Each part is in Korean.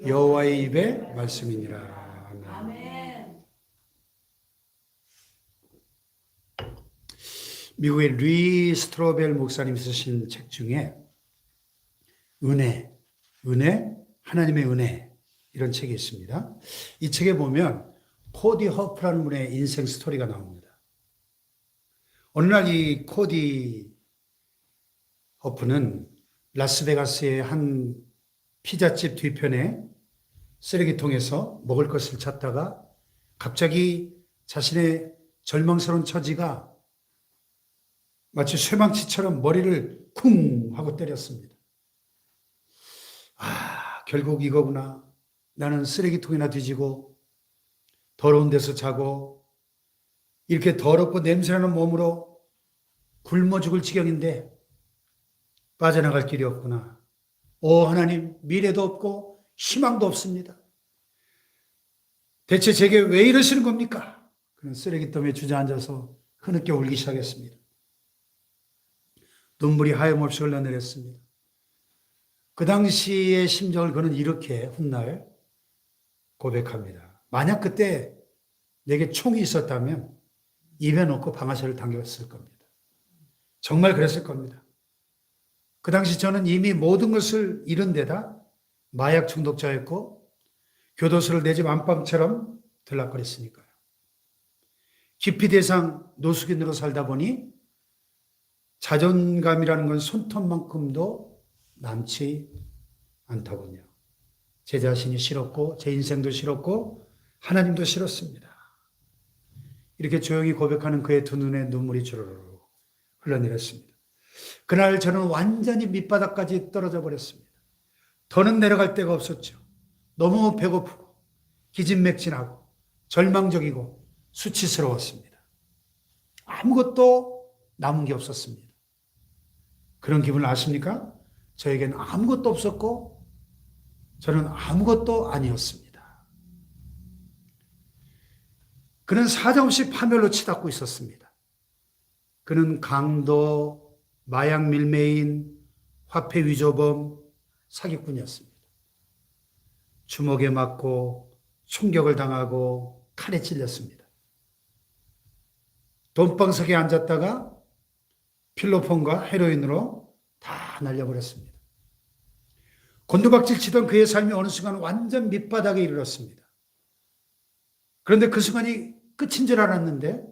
여호와의 입의 말씀이니라. 아멘. 아멘. 미국의 리 스트로벨 목사님이 쓰신 책 중에 은혜, 하나님의 은혜 이런 책이 있습니다. 이 책에 보면 코디 허프라는 분의 인생 스토리가 나옵니다. 어느 날 이 코디 허프는 라스베가스의 한 피자집 뒤편에 쓰레기통에서 먹을 것을 찾다가 갑자기 자신의 절망스러운 처지가 마치 쇠망치처럼 머리를 쿵 하고 때렸습니다. 결국 이거구나. 나는 쓰레기통이나 뒤지고 더러운 데서 자고 이렇게 더럽고 냄새나는 몸으로 굶어 죽을 지경인데 빠져나갈 길이 없구나. 오 하나님, 미래도 없고 희망도 없습니다. 대체 제게 왜 이러시는 겁니까? 그는 쓰레기통에 주저앉아서 흐느껴 울기 시작했습니다. 눈물이 하염없이 흘러내렸습니다. 그 당시의 심정을 그는 이렇게 훗날 고백합니다. 만약 그때 내게 총이 있었다면 입에 넣고 방아쇠를 당겼을 겁니다. 정말 그랬을 겁니다. 그 당시 저는 이미 모든 것을 잃은 데다 마약 중독자였고 교도소를 내 집 안방처럼 들락거렸으니까요. 기피 대상 노숙인으로 살다 보니 자존감이라는 건 손톱만큼도 남지 않더군요. 제 자신이 싫었고 제 인생도 싫었고 하나님도 싫었습니다. 이렇게 조용히 고백하는 그의 두 눈에 눈물이 주르르 흘러내렸습니다. 그날 저는 완전히 밑바닥까지 떨어져 버렸습니다. 더는 내려갈 데가 없었죠. 너무 배고프고 기진맥진하고 절망적이고 수치스러웠습니다. 아무것도 남은 게 없었습니다. 그런 기분을 아십니까? 저에게는 아무것도 없었고 저는 아무것도 아니었습니다. 그는 사정없이 파멸로 치닫고 있었습니다. 그는 강도, 마약 밀매인, 화폐 위조범, 사기꾼이었습니다. 주먹에 맞고 총격을 당하고 칼에 찔렸습니다. 돈방석에 앉았다가 필로폰과 헤로인으로 다 날려버렸습니다. 곤두박질 치던 그의 삶이 어느 순간 완전 밑바닥에 이르렀습니다. 그런데 그 순간이 끝인 줄 알았는데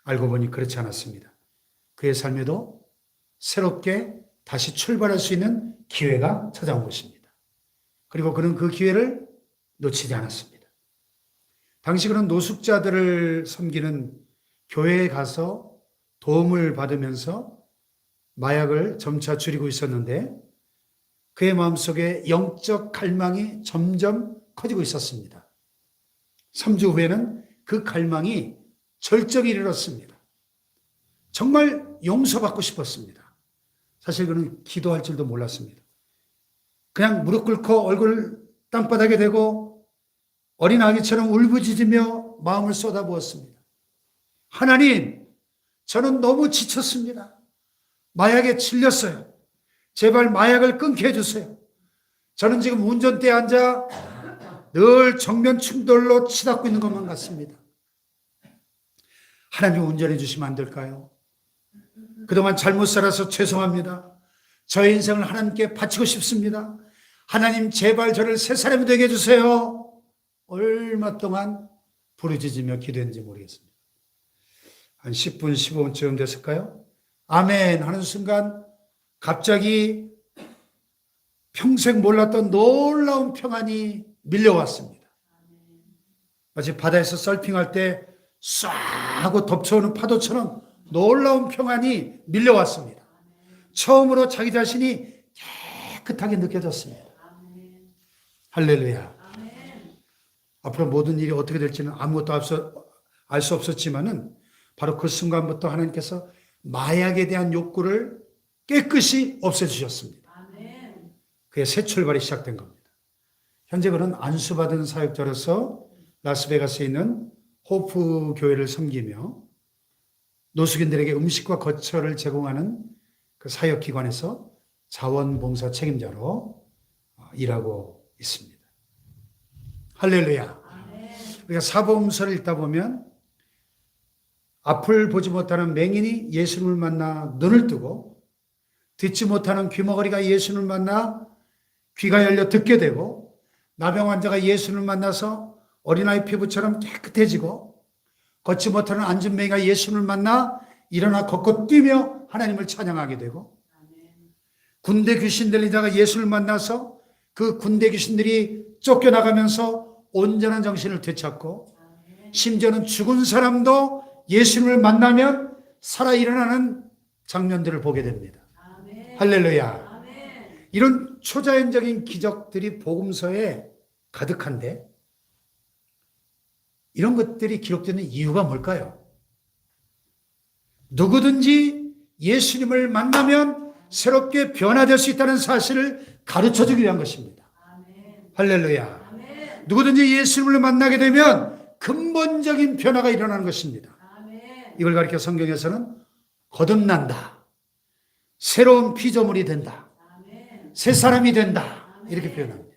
알고 보니 그렇지 않았습니다. 그의 삶에도 새롭게 다시 출발할 수 있는 기회가 찾아온 것입니다. 그리고 그는 그 기회를 놓치지 않았습니다. 당시 그는 노숙자들을 섬기는 교회에 가서 도움을 받으면서 마약을 점차 줄이고 있었는데 그의 마음속에 영적 갈망이 점점 커지고 있었습니다. 3주 후에는 그 갈망이 절정에 이르렀습니다. 정말 용서받고 싶었습니다. 사실 그는 기도할 줄도 몰랐습니다. 그냥 무릎 꿇고 얼굴 땅바닥에 대고 어린 아기처럼 울부짖으며 마음을 쏟아부었습니다. 하나님, 저는 너무 지쳤습니다. 마약에 질렸어요. 제발 마약을 끊게 해주세요. 저는 지금 운전대에 앉아 늘 정면 충돌로 치닫고 있는 것만 같습니다. 하나님 운전해 주시면 안 될까요? 그동안 잘못 살아서 죄송합니다. 저의 인생을 하나님께 바치고 싶습니다. 하나님 제발 저를 새 사람이 되게 해주세요. 얼마 동안 부르짖으며 기도했는지 모르겠습니다. 한 10분, 15분쯤 됐을까요? 아멘 하는 순간 갑자기 평생 몰랐던 놀라운 평안이 밀려왔습니다. 마치 바다에서 서핑할 때 쏴 하고 덮쳐오는 파도처럼 놀라운 평안이 밀려왔습니다. 처음으로 자기 자신이 깨끗하게 느껴졌습니다. 할렐루야. 앞으로 모든 일이 어떻게 될지는 아무것도 알 수 없었지만은 바로 그 순간부터 하나님께서 마약에 대한 욕구를 깨끗이 없애주셨습니다. 그의 새 출발이 시작된 겁니다. 현재 그는 안수받은 사역자로서 라스베가스에 있는 호프 교회를 섬기며 노숙인들에게 음식과 거처를 제공하는 그 사역기관에서 자원봉사 책임자로 일하고 있습니다. 할렐루야. 우리가 사복음서를 읽다 보면 앞을 보지 못하는 맹인이 예수님을 만나 눈을 뜨고 듣지 못하는 귀머거리가 예수님을 만나 귀가 열려 듣게 되고 나병 환자가 예수님을 만나서 어린아이 피부처럼 깨끗해지고 걷지 못하는 안진뱅이가 예수님을 만나 일어나 걷고 뛰며 하나님을 찬양하게 되고 군대 귀신 들린 자가 예수를 만나서 그 군대 귀신들이 쫓겨나가면서 온전한 정신을 되찾고 심지어는 죽은 사람도 예수님을 만나면 살아 일어나는 장면들을 보게 됩니다. 할렐루야. 이런 초자연적인 기적들이 복음서에 가득한데 이런 것들이 기록되는 이유가 뭘까요? 누구든지 예수님을 만나면 새롭게 변화될 수 있다는 사실을 가르쳐주기 위한 것입니다. 할렐루야. 누구든지 예수님을 만나게 되면 근본적인 변화가 일어나는 것입니다. 이걸 가리켜 성경에서는 거듭난다. 새로운 피조물이 된다. 새 사람이 된다. 이렇게 표현합니다.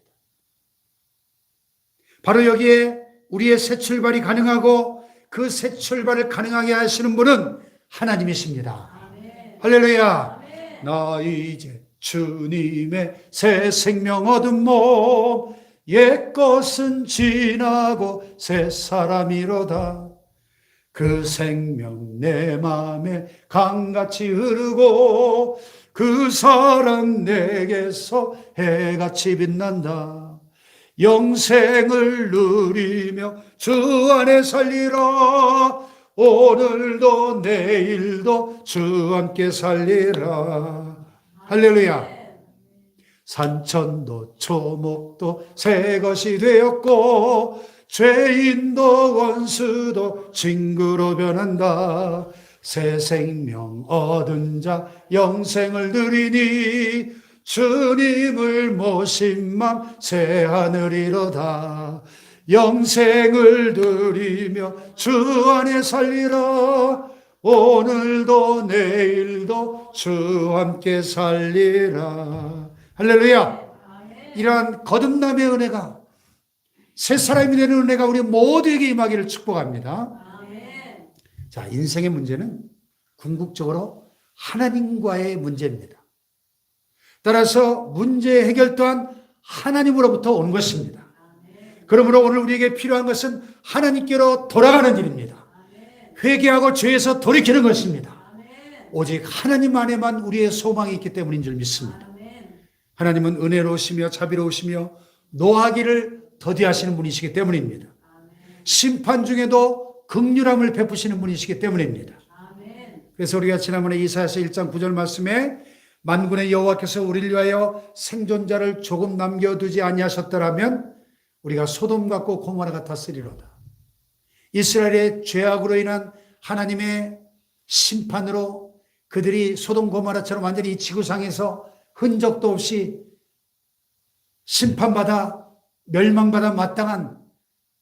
바로 여기에 우리의 새 출발이 가능하고 그 새 출발을 가능하게 하시는 분은 하나님이십니다. 할렐루야. 나 이제 주님의 새 생명 얻은 몸 옛것은 지나고 새 사람이로다. 그 생명 내 맘에 강같이 흐르고 그 사랑 내게서 해같이 빛난다. 영생을 누리며 주 안에 살리라. 오늘도 내일도 주 함께 살리라. 할렐루야. 산천도 초목도 새 것이 되었고 죄인도 원수도 친구로 변한다. 새 생명 얻은 자 영생을 누리니 주님을 모신 맘 새 하늘이로다. 영생을 누리며 주 안에 살리라. 오늘도 내일도 주 함께 살리라. 할렐루야. 이러한 거듭남의 은혜가 새 사람이 되는 은혜가 우리 모두에게 임하기를 축복합니다. 자, 인생의 문제는 궁극적으로 하나님과의 문제입니다. 따라서 문제 해결 또한 하나님으로부터 온 것입니다. 그러므로 오늘 우리에게 필요한 것은 하나님께로 돌아가는 일입니다. 회개하고 죄에서 돌이키는 것입니다. 오직 하나님 안에만 우리의 소망이 있기 때문인 줄 믿습니다. 하나님은 은혜로우시며 자비로우시며 노하기를 더디하시는 분이시기 때문입니다. 심판 중에도 긍휼함을 베푸시는 분이시기 때문입니다. 그래서 우리가 지난번에 이사야서 1장 9절 말씀에 만군의 여호와께서 우리를 위하여 생존자를 조금 남겨두지 아니하셨더라면 우리가 소돔 같고 고모라 같았으리로다. 이스라엘의 죄악으로 인한 하나님의 심판으로 그들이 소돔 고모라처럼 완전히 이 지구상에서 흔적도 없이 심판받아 멸망받아 마땅한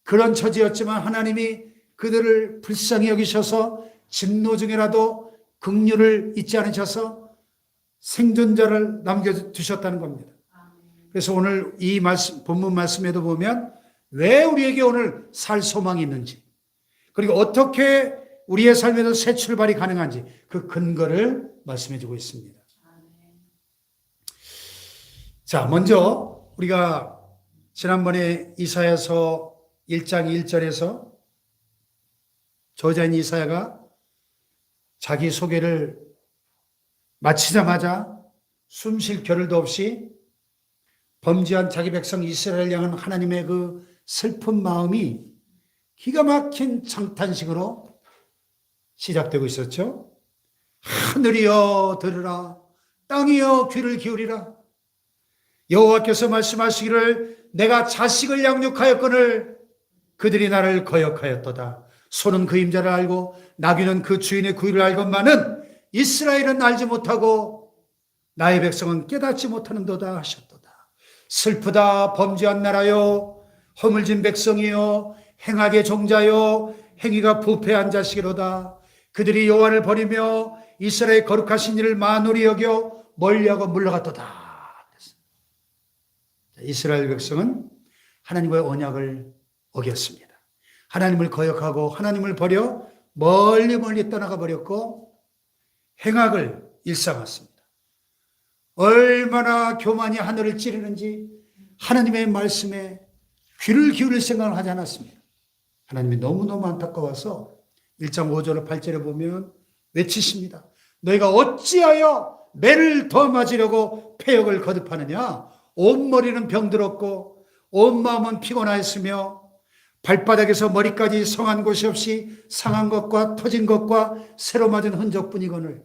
그런 처지였지만 하나님이 그들을 불쌍히 여기셔서 진노 중에라도 긍휼을 잊지 않으셔서 생존자를 남겨두셨다는 겁니다. 그래서 오늘 이 말씀, 본문 말씀에도 보면 왜 우리에게 오늘 살 소망이 있는지 그리고 어떻게 우리의 삶에도 새 출발이 가능한지 그 근거를 말씀해 주고 있습니다. 자, 먼저 우리가 지난번에 이사야서 1장 1절에서 저자인 이사야가 자기 소개를 마치자마자 숨 쉴 겨를도 없이 범죄한 자기 백성 이스라엘 향한 하나님의 그 슬픈 마음이 기가 막힌 장탄식으로 시작되고 있었죠. 하늘이여 들으라, 땅이여 귀를 기울이라. 여호와께서 말씀하시기를 내가 자식을 양육하였거늘 그들이 나를 거역하였도다. 소는 그 임자를 알고 나귀는 그 주인의 구유를 알건만은 이스라엘은 알지 못하고 나의 백성은 깨닫지 못하는도다 하셨도다. 슬프다 범죄한 나라요, 허물진 백성이요, 행악의 종자요, 행위가 부패한 자식이로다. 그들이 여호와를 버리며 이스라엘 거룩하신 이를 만홀히 여겨 멀리하고 물러갔도다. 이스라엘 백성은 하나님과의 언약을 어겼습니다. 하나님을 거역하고 하나님을 버려 멀리 멀리 떠나가 버렸고 행악을 일삼았습니다. 얼마나 교만이 하늘을 찌르는지 하나님의 말씀에 귀를 기울일 생각을 하지 않았습니다. 하나님이 너무너무 안타까워서 1장 5절 8절에 보면 외치십니다. 너희가 어찌하여 매를 더 맞으려고 패역을 거듭하느냐? 온 머리는 병들었고 온 마음은 피곤하였으며 발바닥에서 머리까지 성한 곳이 없이 상한 것과 터진 것과 새로 맞은 흔적뿐이거늘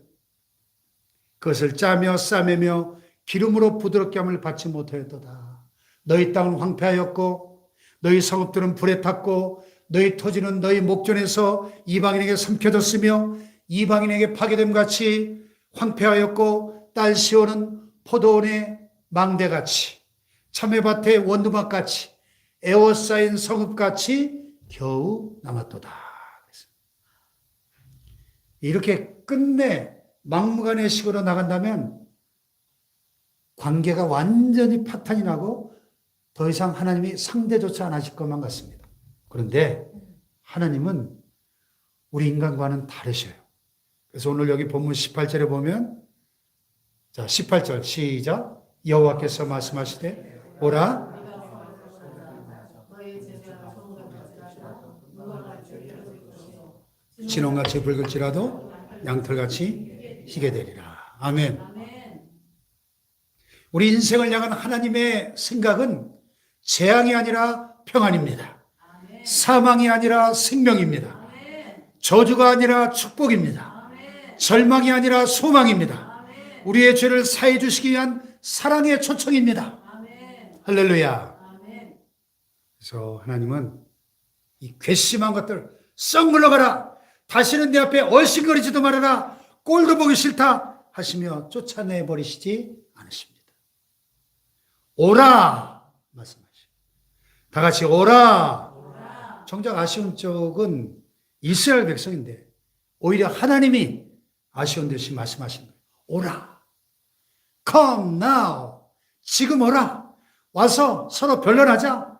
그것을 짜며 싸매며 기름으로 부드럽게 함을 받지 못하였도다. 너희 땅은 황폐하였고 너희 성읍들은 불에 탔고 너희 토지는 너희 목전에서 이방인에게 삼켜졌으며 이방인에게 파괴됨 같이 황폐하였고 딸 시온은 포도원의 망대같이 참외밭의 원두막같이 에워싸인 성읍같이 겨우 남았도다. 이렇게 끝내 막무가내 식으로 나간다면 관계가 완전히 파탄이 나고 더 이상 하나님이 상대조차 안 하실 것만 같습니다. 그런데 하나님은 우리 인간과는 다르셔요. 그래서 오늘 여기 본문 18절에 보면 자 18절 시작 여호와께서 말씀하시되 오라 진홍같이 붉을지라도 양털같이 희게 되리라. 아멘. 우리 인생을 향한 하나님의 생각은 재앙이 아니라 평안입니다. 사망이 아니라 생명입니다. 저주가 아니라 축복입니다. 절망이 아니라 소망입니다. 우리의 죄를 사해 주시기 위한 사랑의 초청입니다. 할렐루야. 그래서 하나님은 이 괘씸한 것들 썩 물러가라. 다시는 내 앞에 얼씬거리지도 말아라. 꼴도 보기 싫다 하시며 쫓아내버리시지 않으십니다. 오라 말씀하시죠. 다 같이 오라. 정작 아쉬운 쪽은 이스라엘 백성인데 오히려 하나님이 아쉬운 듯이 말씀하신 거예요. 오라. Come now. 지금 오라. 와서 서로 변론하자.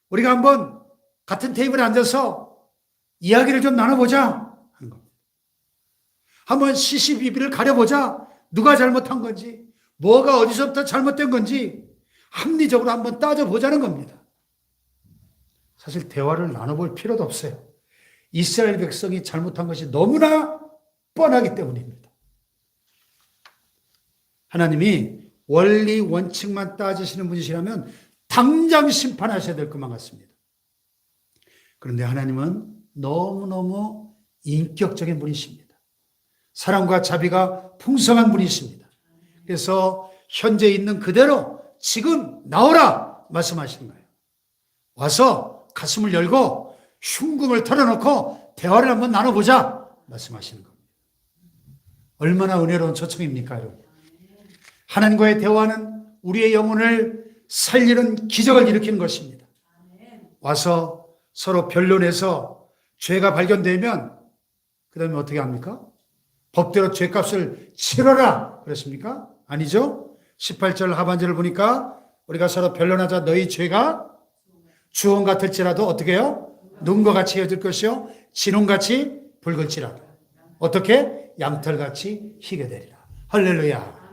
우리가 한번 같은 테이블에 앉아서 이야기를 좀 나눠보자 하는 겁니다. 한번 시시비비를 가려보자. 누가 잘못한 건지, 뭐가 어디서부터 잘못된 건지 합리적으로 한번 따져보자는 겁니다. 사실 대화를 나눠볼 필요도 없어요. 이스라엘 백성이 잘못한 것이 너무나 뻔하기 때문입니다. 하나님이 원리 원칙만 따지시는 분이시라면 당장 심판하셔야 될 것만 같습니다. 그런데 하나님은 너무너무 인격적인 분이십니다. 사랑과 자비가 풍성한 분이십니다. 그래서 현재 있는 그대로 지금 나오라 말씀하시는 거예요. 와서 가슴을 열고 흉금을 털어놓고 대화를 한번 나눠보자 말씀하시는 겁니다. 얼마나 은혜로운 초청입니까, 여러분? 하나님과의 대화는 우리의 영혼을 살리는 기적을 일으키는 것입니다. 와서 서로 변론해서 죄가 발견되면 그 다음에 어떻게 합니까? 법대로 죄값을 치러라 그랬습니까? 아니죠? 18절 하반절을 보니까 우리가 서로 변론하자. 너희 죄가 주홍 같을지라도 어떻게 해요? 눈과 같이 헤어질 것이요 진홍같이 붉을지라도 어떻게? 양털같이 희게 되리라. 할렐루야.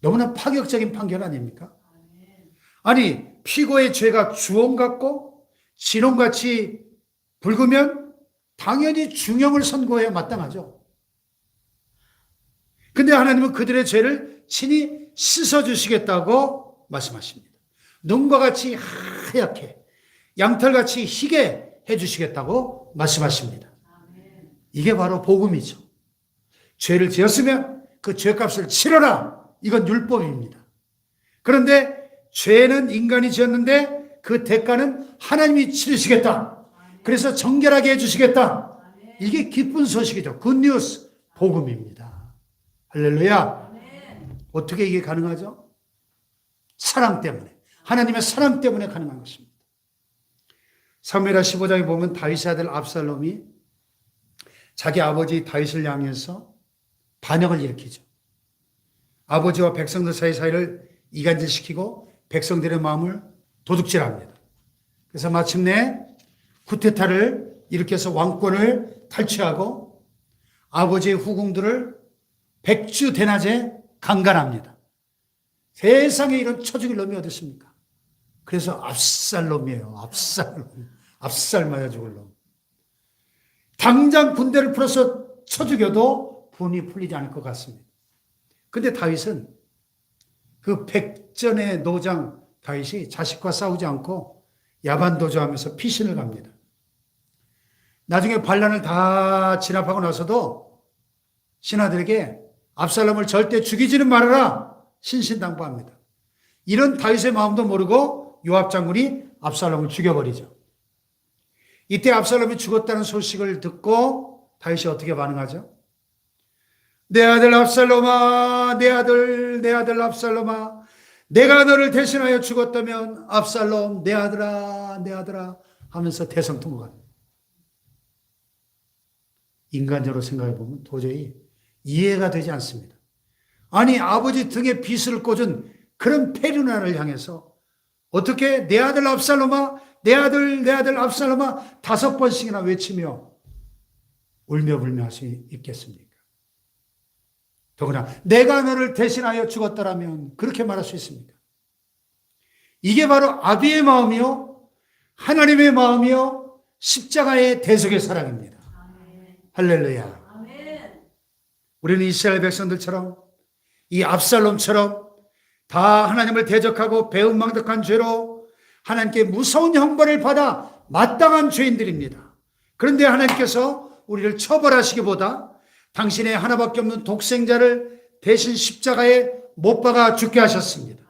너무나 파격적인 판결 아닙니까? 아니 피고의 죄가 주홍 같고 진홍같이 붉으면 당연히 중형을 선고해야 마땅하죠. 근데 하나님은 그들의 죄를 친히 씻어주시겠다고 말씀하십니다. 눈과 같이 하얗게 양털같이 희게 해주시겠다고 말씀하십니다. 이게 바로 복음이죠. 죄를 지었으면 그 죄값을 치러라. 이건 율법입니다. 그런데 죄는 인간이 지었는데 그 대가는 하나님이 치르시겠다. 그래서 정결하게 해주시겠다. 이게 기쁜 소식이죠. 굿뉴스, 복음입니다. 할렐루야. 어떻게 이게 가능하죠? 사랑 때문에. 하나님의 사랑 때문에 가능한 것입니다. 사무엘하 15장에 보면 다윗의 아들 압살롬이 자기 아버지 다윗을 향해서 반역을 일으키죠. 아버지와 백성들 사이를 이간질시키고 백성들의 마음을 도둑질합니다. 그래서 마침내 쿠데타를 일으켜서 왕권을 탈취하고 아버지의 후궁들을 백주대낮에 강간합니다. 세상에 이런 처죽일 놈이 어디 있습니까? 그래서 압살롬이에요. 압살 맞아 죽을 놈. 당장 군대를 풀어서 쳐 죽여도 분이 풀리지 않을 것 같습니다. 근데 다윗은 그 백전의 노장 다윗이 자식과 싸우지 않고 야반도주하면서 피신을 갑니다. 나중에 반란을 다 진압하고 나서도 신하들에게 압살롬을 절대 죽이지는 말아라 신신당부합니다. 이런 다윗의 마음도 모르고 요압 장군이 압살롬을 죽여버리죠. 이때 압살롬이 죽었다는 소식을 듣고 다윗이 어떻게 반응하죠? 내 아들 압살롬아, 내 아들 압살롬아, 내가 너를 대신하여 죽었다면 압살롬 내 아들아 하면서 대성통곡합니다. 인간적으로 생각해 보면 도저히 이해가 되지 않습니다. 아니 아버지 등에 빗을 꽂은 그런 페르나를 향해서 어떻게 내 아들 압살롬아, 내 아들 압살롬아 5번씩이나 외치며 울며 불며 할 수 있겠습니까? 더구나 내가 너를 대신하여 죽었더라면 그렇게 말할 수 있습니까? 이게 바로 아비의 마음이요 하나님의 마음이요 십자가의 대속의 사랑입니다. 아멘. 할렐루야. 아멘. 우리는 이스라엘 백성들처럼 이 압살롬처럼 다 하나님을 대적하고 배은망덕한 죄로 하나님께 무서운 형벌을 받아 마땅한 죄인들입니다. 그런데 하나님께서 우리를 처벌하시기보다 당신의 하나밖에 없는 독생자를 대신 십자가에 못 박아 죽게 하셨습니다.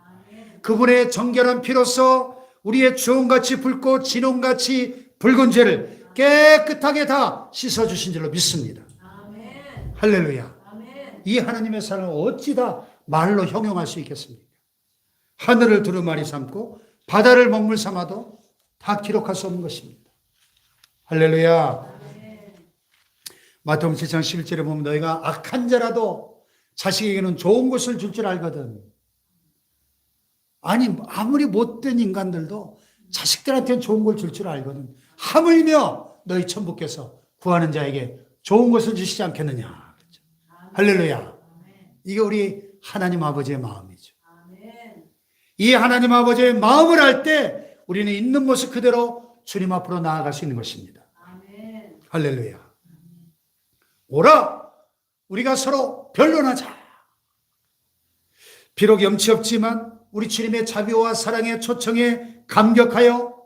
그분의 정결한 피로써 우리의 주홍같이 붉고 진홍같이 붉은 죄를 깨끗하게 다 씻어주신 줄로 믿습니다. 아멘. 할렐루야. 아멘. 이 하나님의 사랑을 어찌 다 말로 형용할 수 있겠습니까? 하늘을 두루마리 삼고 바다를 먹물 삼아도 다 기록할 수 없는 것입니다. 할렐루야. 마태복음 7장 11절에 보면 너희가 악한 자라도 자식에게는 좋은 것을 줄 줄 알거든. 아니 아무리 못된 인간들도 자식들한테는 좋은 걸 줄 줄 알거든. 하물며 너희 천부께서 구하는 자에게 좋은 것을 주시지 않겠느냐. 그렇죠? 할렐루야. 이게 우리 하나님 아버지의 마음이죠. 이 하나님 아버지의 마음을 알 때 우리는 있는 모습 그대로 주님 앞으로 나아갈 수 있는 것입니다. 할렐루야. 오라 우리가 서로 변론하자. 비록 염치 없지만 우리 주님의 자비와 사랑의 초청에 감격하여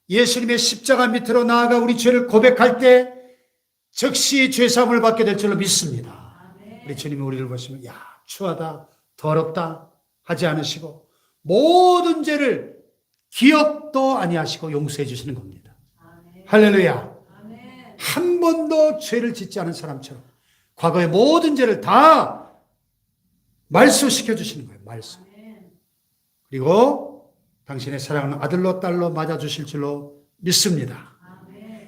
예수님의 십자가 밑으로 나아가 우리 죄를 고백할 때 즉시 죄사함을 받게 될 줄로 믿습니다. 우리 주님이 우리를 보시면 야 추하다 더럽다 하지 않으시고 모든 죄를 기억도 아니하시고 용서해 주시는 겁니다. 할렐루야. 한 번도 죄를 짓지 않은 사람처럼 과거의 모든 죄를 다 말소시켜 주시는 거예요. 말소. 그리고 당신의 사랑하는 아들로 딸로 맞아주실 줄로 믿습니다.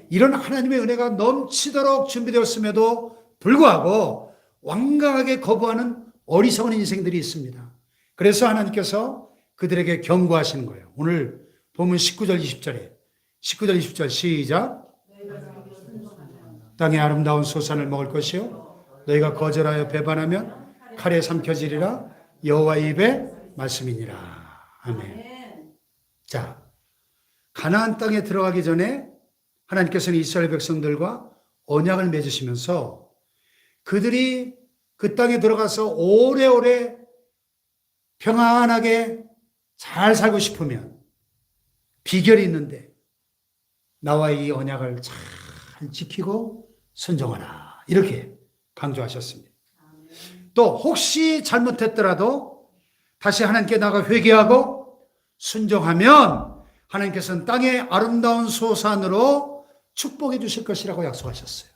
이런 하나님의 은혜가 넘치도록 준비되었음에도 불구하고 완강하게 거부하는 어리석은 인생들이 있습니다. 그래서 하나님께서 그들에게 경고하시는 거예요. 오늘 본문 19절 20절 시작. 땅의 아름다운 소산을 먹을 것이요 너희가 거절하여 배반하면 칼에 삼켜지리라 여호와의 입의 말씀이니라. 아멘. 자, 가나안 땅에 들어가기 전에 하나님께서는 이스라엘 백성들과 언약을 맺으시면서 그들이 그 땅에 들어가서 오래오래 평안하게 잘 살고 싶으면 비결이 있는데 나와의 이 언약을 잘 지키고 순종하라 이렇게 강조하셨습니다. 또 혹시 잘못했더라도 다시 하나님께 나가 회개하고 순종하면 하나님께서는 땅의 아름다운 소산으로 축복해 주실 것이라고 약속하셨어요.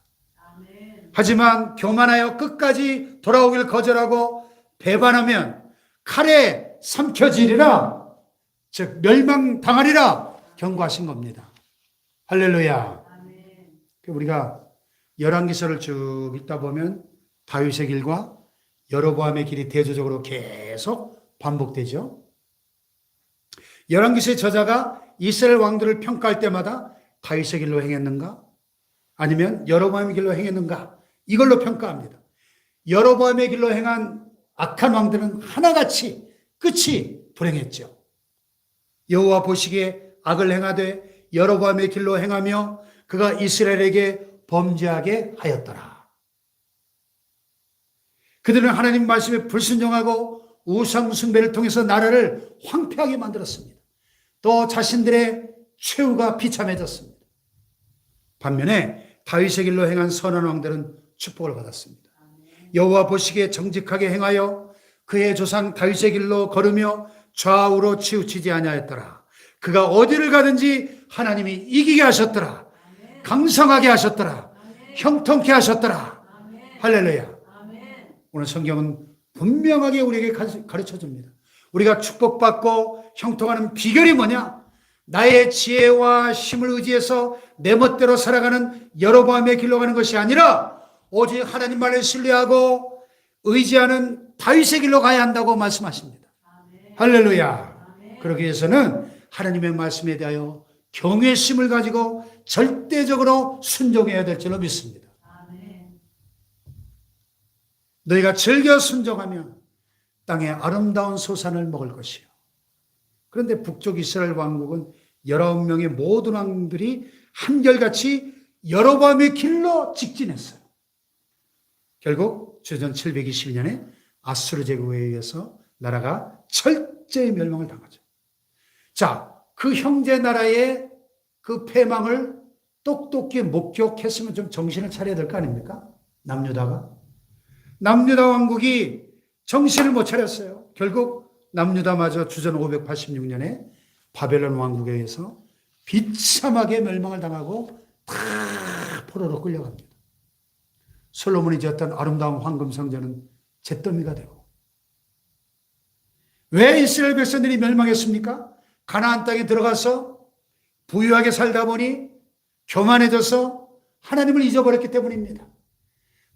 하지만 교만하여 끝까지 돌아오기를 거절하고 배반하면 칼에 삼켜지리라 즉 멸망당하리라 경고하신 겁니다. 할렐루야. 우리가 열왕기서를 쭉 읽다 보면 다윗의 길과 여로보암의 길이 대조적으로 계속 반복되죠. 열왕기서의 저자가 이스라엘 왕들을 평가할 때마다 다윗의 길로 행했는가? 아니면 여로보암의 길로 행했는가? 이걸로 평가합니다. 여로보암의 길로 행한 악한 왕들은 하나같이 끝이 불행했죠. 여호와 보시기에 악을 행하되 여로보암의 길로 행하며 그가 이스라엘에게 범죄하게 하였더라. 그들은 하나님 말씀에 불순종하고 우상 숭배를 통해서 나라를 황폐하게 만들었습니다. 또 자신들의 최후가 비참해졌습니다. 반면에 다윗의 길로 행한 선한 왕들은 축복을 받았습니다. 여호와 보시기에 정직하게 행하여 그의 조상 다윗의 길로 걸으며 좌우로 치우치지 아니하였더라. 그가 어디를 가든지 하나님이 이기게 하셨더라. 강성하게 하셨더라. 형통케 하셨더라. 할렐루야. 오늘 성경은 분명하게 우리에게 가르쳐 줍니다. 우리가 축복받고 형통하는 비결이 뭐냐? 나의 지혜와 힘을 의지해서 내 멋대로 살아가는 여로보암의 길로 가는 것이 아니라 오직 하나님 말을 신뢰하고 의지하는 다윗의 길로 가야 한다고 말씀하십니다. 할렐루야. 그러기 위해서는 하나님의 말씀에 대하여 경외심을 가지고 절대적으로 순종해야 될 줄로 믿습니다. 너희가 즐겨 순종하면 땅의 아름다운 소산을 먹을 것이요. 그런데 북쪽 이스라엘 왕국은 19명의 모든 왕들이 한결같이 여로보암의 길로 직진했어요. 결국 주전 722년에 아수르 제국에 의해서 나라가 철저히 멸망을 당하죠. 자, 그 형제 나라의 그 패망을 똑똑히 목격했으면 좀 정신을 차려야 될 거 아닙니까? 남유다가. 남유다 왕국이 정신을 못 차렸어요. 결국 남유다마저 주전 586년에 바벨론 왕국에 의해서 비참하게 멸망을 당하고 다 포로로 끌려갑니다. 솔로몬이 지었던 아름다운 황금 성전은 잿더미가 되고. 왜 이스라엘 백성들이 멸망했습니까? 가나안 땅에 들어가서 부유하게 살다 보니 교만해져서 하나님을 잊어버렸기 때문입니다.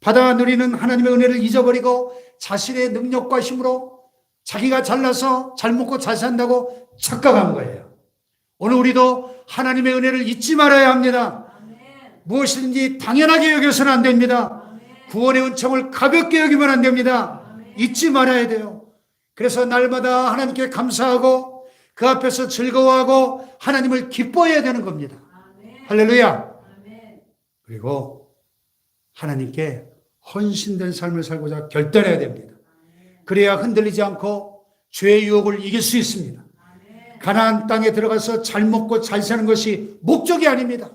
받아 누리는 하나님의 은혜를 잊어버리고 자신의 능력과 힘으로 자기가 잘나서 잘 먹고 잘 산다고 착각한 거예요. 오늘 우리도 하나님의 은혜를 잊지 말아야 합니다. 무엇이든지 당연하게 여겨서는 안 됩니다. 구원의 은총을 가볍게 여기면 안 됩니다. 잊지 말아야 돼요. 그래서 날마다 하나님께 감사하고 그 앞에서 즐거워하고 하나님을 기뻐해야 되는 겁니다. 할렐루야. 그리고 하나님께 헌신된 삶을 살고자 결단해야 됩니다. 그래야 흔들리지 않고 죄의 유혹을 이길 수 있습니다. 가나안 땅에 들어가서 잘 먹고 잘 사는 것이 목적이 아닙니다.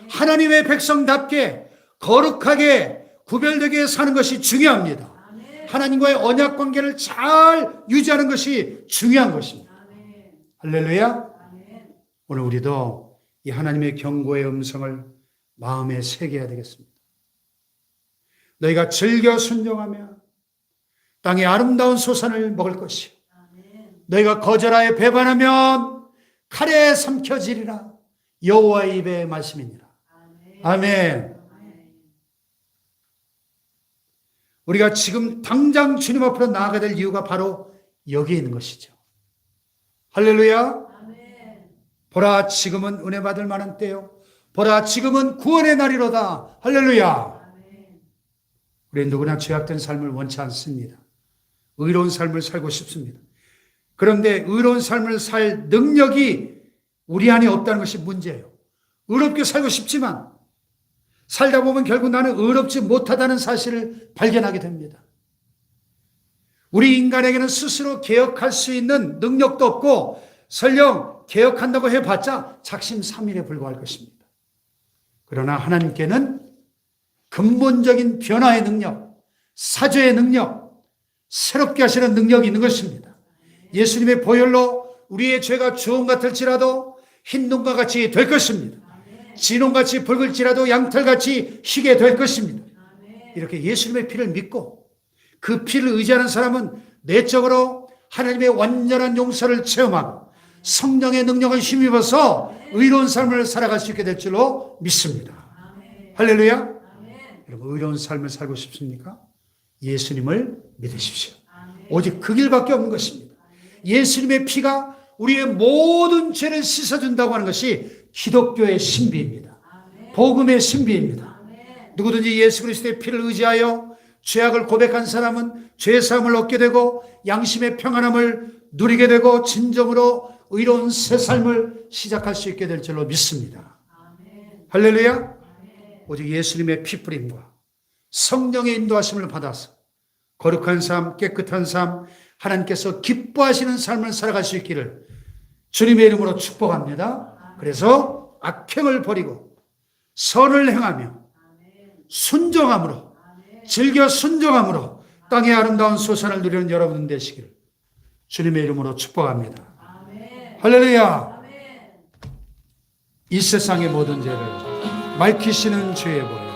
하나님의 백성답게 거룩하게 구별되게 사는 것이 중요합니다. 하나님과의 언약 관계를 잘 유지하는 것이 중요한 것입니다. 할렐루야. 오늘 우리도 이 하나님의 경고의 음성을 마음에 새겨야 되겠습니다. 너희가 즐겨 순종하며 땅의 아름다운 소산을 먹을 것이요. 너희가 거절하여 배반하면 칼에 삼켜지리라. 여호와의 입의 말씀이니라. 아멘. 우리가 지금 당장 주님 앞으로 나아가야 될 이유가 바로 여기에 있는 것이죠. 할렐루야. 보라, 지금은 은혜 받을 만한 때요. 보라, 지금은 구원의 날이로다. 할렐루야. 우리 누구나 죄악된 삶을 원치 않습니다. 의로운 삶을 살고 싶습니다. 그런데 의로운 삶을 살 능력이 우리 안에 없다는 것이 문제예요. 의롭게 살고 싶지만 살다 보면 결국 나는 의롭지 못하다는 사실을 발견하게 됩니다. 우리 인간에게는 스스로 개혁할 수 있는 능력도 없고 설령 개혁한다고 해봤자 작심삼일에 불과할 것입니다. 그러나 하나님께는 근본적인 변화의 능력, 사죄의 능력, 새롭게 하시는 능력이 있는 것입니다. 예수님의 보혈로 우리의 죄가 주홍 같을지라도 흰 눈과 같이 될 것입니다. 진홍같이 붉을지라도 양털같이 희게 될 것입니다. 이렇게 예수님의 피를 믿고 그 피를 의지하는 사람은 내적으로 하나님의 완전한 용서를 체험하고 성령의 능력을 힘입어서 의로운 삶을 살아갈 수 있게 될 줄로 믿습니다. 할렐루야. 여러분, 의로운 삶을 살고 싶습니까? 예수님을 믿으십시오. 오직 그 길밖에 없는 것입니다. 예수님의 피가 우리의 모든 죄를 씻어준다고 하는 것이 기독교의 신비입니다. 복음의 신비입니다. 누구든지 예수 그리스도의 피를 의지하여 죄악을 고백한 사람은 죄 사함을 얻게 되고 양심의 평안함을 누리게 되고 진정으로 의로운 새 삶을 시작할 수 있게 될 줄로 믿습니다. 할렐루야. 오직 예수님의 피 뿌림과 성령의 인도하심을 받아서 거룩한 삶, 깨끗한 삶, 하나님께서 기뻐하시는 삶을 살아갈 수 있기를 주님의 이름으로 축복합니다. 그래서 악행을 버리고 선을 행하며 순종함으로, 즐겨 순종함으로 땅의 아름다운 소산을 누리는 여러분 되시기를 주님의 이름으로 축복합니다. 할렐루야. 이 세상의 모든 죄를 밝히시는 주의 복